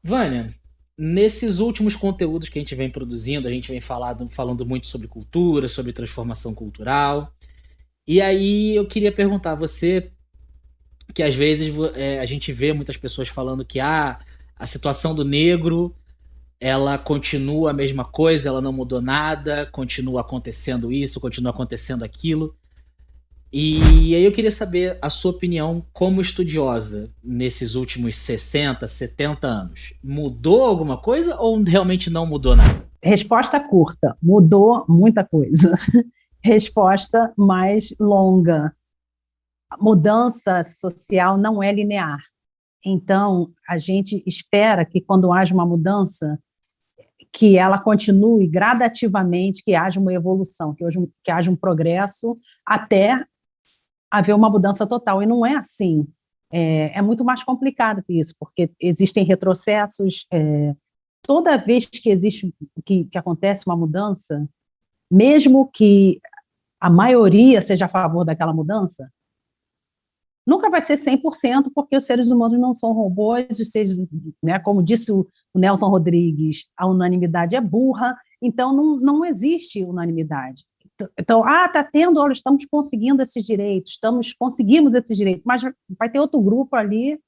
Vânia, nesses últimos conteúdos que a gente vem produzindo, a gente vem falando muito sobre cultura, sobre transformação cultural. E aí eu queria perguntar a você, que às vezes a gente vê muitas pessoas falando que a situação do negro ela continua a mesma coisa, ela não mudou nada, continua acontecendo isso, continua acontecendo aquilo. E aí eu queria saber a sua opinião como estudiosa nesses últimos 60, 70 anos. Mudou alguma coisa ou realmente não mudou nada? Resposta curta, mudou muita coisa. Resposta mais longa, a mudança social não é linear. Então, a gente espera que quando haja uma mudança, que ela continue gradativamente, que haja uma evolução, que haja um progresso, até haver uma mudança total. E não é assim. É muito mais complicado que isso, porque existem retrocessos. Toda vez que existe, que acontece uma mudança, mesmo que a maioria seja a favor daquela mudança, nunca vai ser 100%, porque os seres humanos não são robôs, né, como disse o Nelson Rodrigues, a unanimidade é burra, então não existe unanimidade. Então, está tendo, olha, estamos conseguindo esses direitos, conseguimos esses direitos, mas vai ter outro grupo ali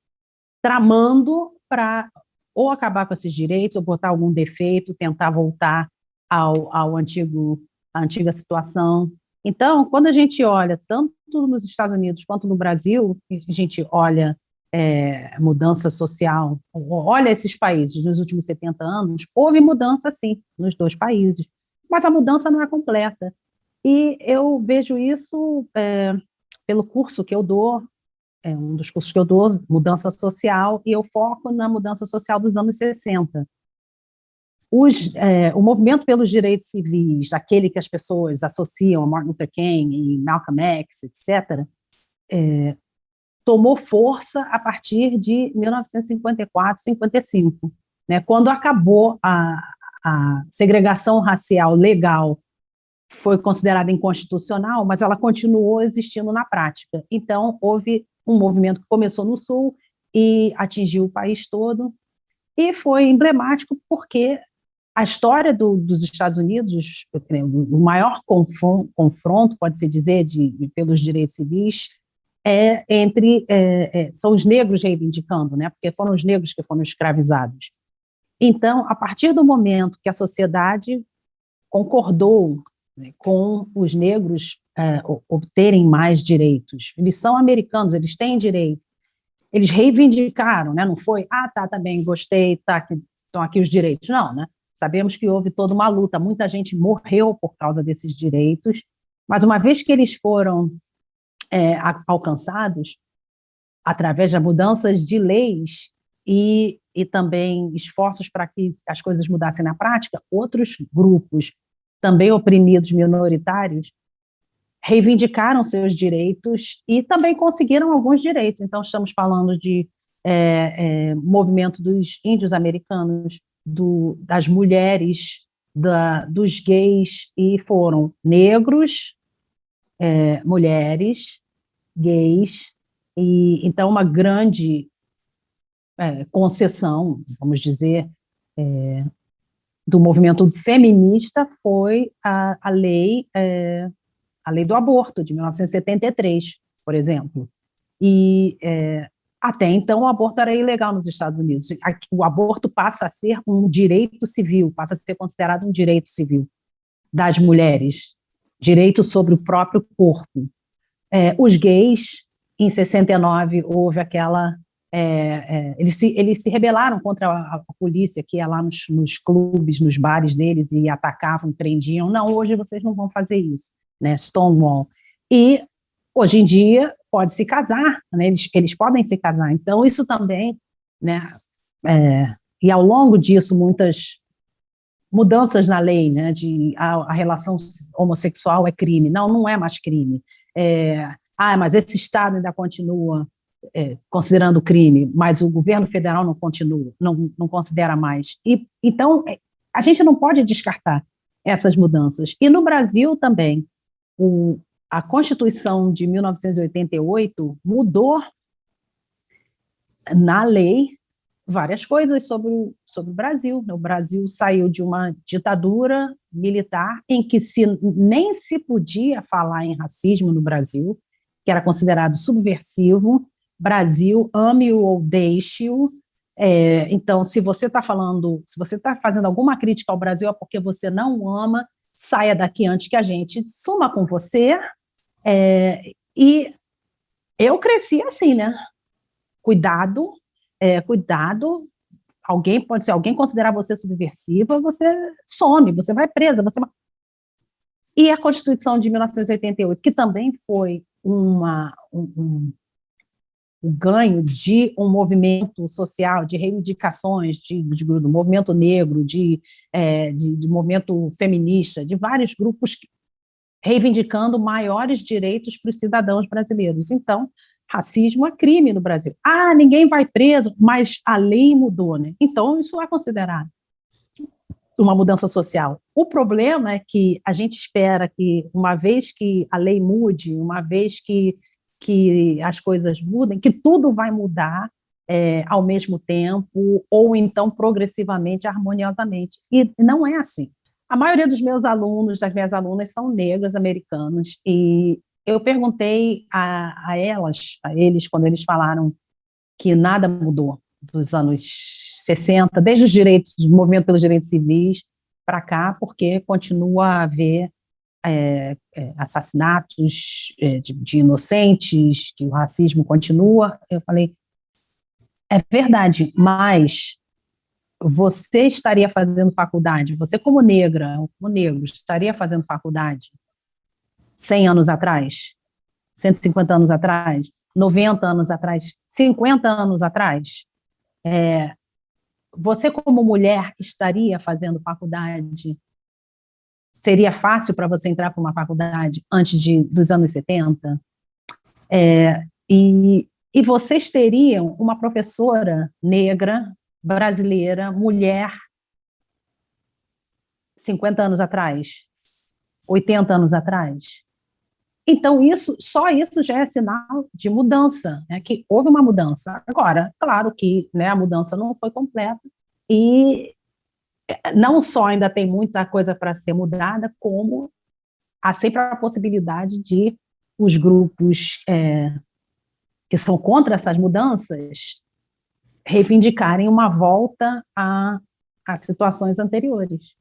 tramando para ou acabar com esses direitos, ou botar algum defeito, tentar voltar ao à antiga situação. Então, quando a gente olha, tanto nos Estados Unidos quanto no Brasil, a gente olha mudança social, olha esses países nos últimos 70 anos, houve mudança, sim, nos dois países, mas a mudança não é completa. E eu vejo isso pelo curso que eu dou, um dos cursos que eu dou, mudança social, e eu foco na mudança social dos anos 60. O movimento pelos direitos civis, aquele que as pessoas associam a Martin Luther King e Malcolm X, etc., tomou força a partir de 1954, 55, né, quando acabou a segregação racial legal, foi considerada inconstitucional, mas ela continuou existindo na prática. Então, houve um movimento que começou no Sul e atingiu o país todo, e foi emblemático porque a história dos Estados Unidos, o maior confronto, pode-se dizer, pelos direitos civis, são os negros reivindicando, né? Porque foram os negros que foram escravizados. Então, a partir do momento que a sociedade concordou, né, com os negros obterem mais direitos, eles são americanos, eles têm direito, eles reivindicaram, né? Não foi, tá bem, gostei, estão aqui os direitos. Não, né? Sabemos que houve toda uma luta, muita gente morreu por causa desses direitos, mas uma vez que eles foram alcançados, através de mudanças de leis e também esforços para que as coisas mudassem na prática, outros grupos também oprimidos, minoritários, reivindicaram seus direitos e também conseguiram alguns direitos. Então, estamos falando de movimento dos índios americanos, das mulheres, dos gays, e foram negros, mulheres, gays, e então uma grande concessão, vamos dizer, do movimento feminista foi a lei do aborto, de 1973, por exemplo. E até então o aborto era ilegal nos Estados Unidos. O aborto passa a ser um direito civil, passa a ser considerado um direito civil das mulheres, direito sobre o próprio corpo. Os gays, em 69, houve aquela... eles se rebelaram contra a polícia, que ia lá nos clubes, nos bares deles, e atacavam, prendiam. Não, hoje vocês não vão fazer isso, né? Stonewall. E hoje em dia pode se casar, né? Eles podem se casar. Então isso também, né? E ao longo disso muitas mudanças na lei, né? A relação homossexual é crime. Não, não é mais crime. Mas esse estado ainda continua considerando crime, mas o governo federal não continua, não considera mais. Então, a gente não pode descartar essas mudanças. E no Brasil também, a Constituição de 1988 mudou na lei várias coisas sobre o Brasil. O Brasil saiu de uma ditadura militar em que nem se podia falar em racismo no Brasil, que era considerado subversivo. Brasil, ame-o ou deixe-o. Então, se você está fazendo alguma crítica ao Brasil, é porque você não ama, saia daqui antes que a gente suma com você. E eu cresci assim, né? Cuidado, cuidado. Se alguém considerar você subversiva, você some, você vai presa. E a Constituição de 1988, que também foi um ganho de um movimento social, de reivindicações do movimento negro, de movimento feminista, de vários grupos reivindicando maiores direitos para os cidadãos brasileiros. Então, racismo é crime no Brasil. Ninguém vai preso, mas a lei mudou, né? Então, isso é considerado uma mudança social. O problema é que a gente espera que, uma vez que a lei mude, uma vez que as coisas mudem, que tudo vai mudar ao mesmo tempo, ou então progressivamente, harmoniosamente. E não é assim. A maioria dos meus alunos, das minhas alunas, são negras, americanos, e eu perguntei a eles, quando eles falaram que nada mudou dos anos 60, desde o movimento pelos direitos civis para cá, porque continua a haver assassinatos de inocentes, que o racismo continua. Eu falei, é verdade, mas você estaria fazendo faculdade, você como negra, como negro, estaria fazendo faculdade 100 anos atrás, 150 anos atrás, 90 anos atrás, 50 anos atrás? Você como mulher estaria fazendo faculdade? Seria fácil para você entrar para uma faculdade antes dos anos 70? E vocês teriam uma professora negra, brasileira, mulher, 50 anos atrás, 80 anos atrás? Então, só isso já é sinal de mudança, né? Que houve uma mudança. Agora, claro que, né, a mudança não foi completa, e não só ainda tem muita coisa para ser mudada, como há sempre a possibilidade de os grupos que são contra essas mudanças reivindicarem uma volta a situações anteriores.